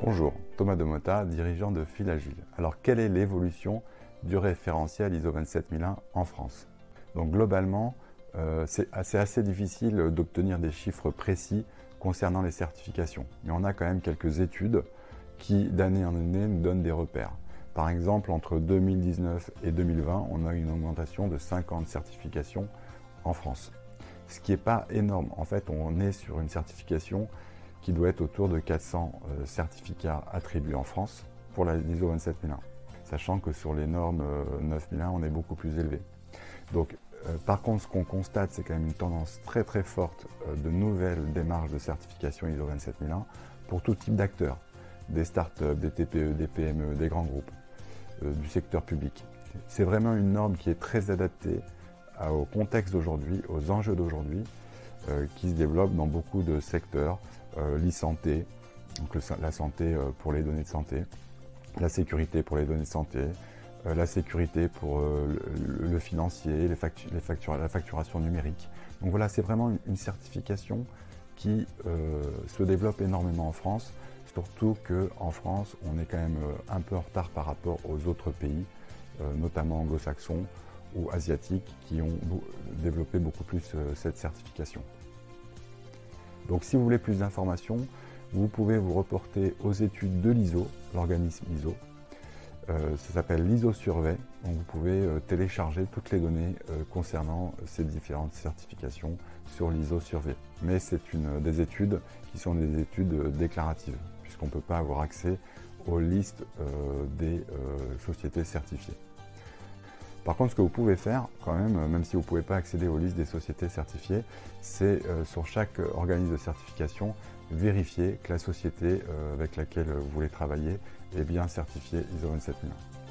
Bonjour, Thomas Demota, dirigeant de Filagile. Alors, quelle est l'évolution du référentiel ISO 27001 en France? Donc, globalement, c'est assez difficile d'obtenir des chiffres précis concernant les certifications. Mais on a quand même quelques études qui, d'année en année, nous donnent des repères. Par exemple, entre 2019 et 2020, on a eu une augmentation de 50 certifications en France. Ce qui n'est pas énorme. En fait, on est sur une certification qui doit être autour de 400 certificats attribués en France pour la ISO 27001, sachant que sur les normes 9001, on est beaucoup plus élevé. Donc, par contre, ce qu'on constate, c'est quand même une tendance très forte de nouvelles démarches de certification ISO 27001 pour tout type d'acteurs, des startups, des TPE, des PME, des grands groupes, du secteur public. C'est vraiment une norme qui est très adaptée au contexte d'aujourd'hui, aux enjeux d'aujourd'hui, qui se développent dans beaucoup de secteurs, l'e-santé, donc la santé pour les données de santé, la sécurité pour les données de santé, la sécurité pour le financier, la facturation numérique. Donc voilà, c'est vraiment une certification qui se développe énormément en France, surtout qu'en France, on est quand même un peu en retard par rapport aux autres pays, notamment anglo-saxons ou asiatiques, qui ont développé beaucoup plus cette certification. Donc si vous voulez plus d'informations, vous pouvez vous reporter aux études de l'ISO, l'organisme ISO. Ça s'appelle l'ISO Survey, donc vous pouvez télécharger toutes les données concernant ces différentes certifications sur l'ISO Survey. Mais c'est des études qui sont des études déclaratives, puisqu'on ne peut pas avoir accès aux listes des sociétés certifiées. Par contre, ce que vous pouvez faire, quand même si vous ne pouvez pas accéder aux listes des sociétés certifiées, c'est sur chaque organisme de certification, vérifier que la société avec laquelle vous voulez travailler est bien certifiée ISO 27001.